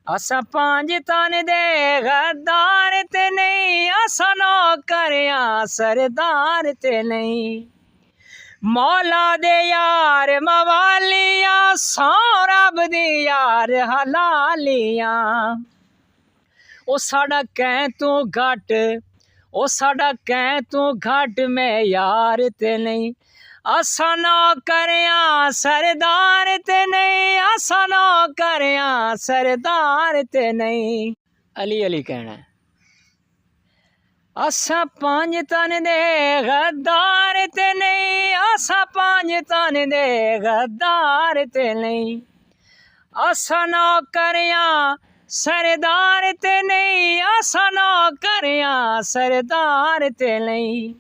असा पांच तन दे गद्दार ते नहीं, असा नौकरियां सरदार ते नहीं। मौला दे यार मवालियां, सौ रब दी यार हलालियां। ओ साडा कैं तू घट, ओ साडा कैं तू घट मैं यार ते नहीं। असा नौकरियां सरदार ते नहीं, असा नौकरियां सरदार ते नहीं। अली अली कहना असा पांच तन दे गद्दार ते नहीं, असा पांच तन दे गद्दार ते नहीं। असा नौकरियां सरदार ते नहीं, असा नौकरियां सरदार ते नहीं।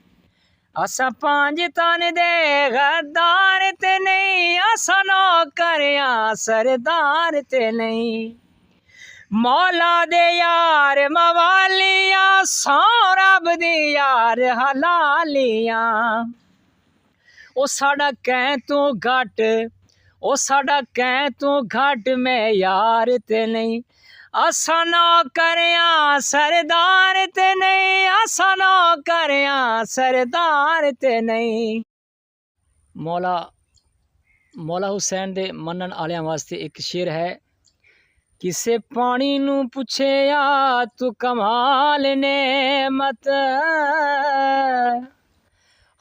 असा पांच तन दे गद्दार ते नहीं, असा नौकरियां सरदार ते नहीं। मौला दे यार मवालियां, सौ रब दी यार हलालियां। ओ साडा कैं तू घट, ओ साडा कैं तू घट मैं यार ते नहीं। असा नौकरियां सरदार ते नहीं, असा नौकरियां सरदार ते नहीं। मौला हुसैन दे मनन आलियां वास्ते एक शेर है। किसे पानी नू पुछया तू कमाल ने मत,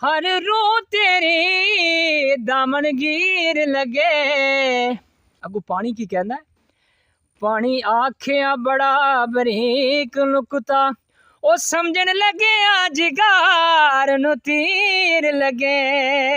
हर रू तेरी दामनगीर लगे। अगू पानी की कहना है? पानी आखिया बड़ा बरीक नुकता, ओ समझन लगे जिगार नू तीर लगे।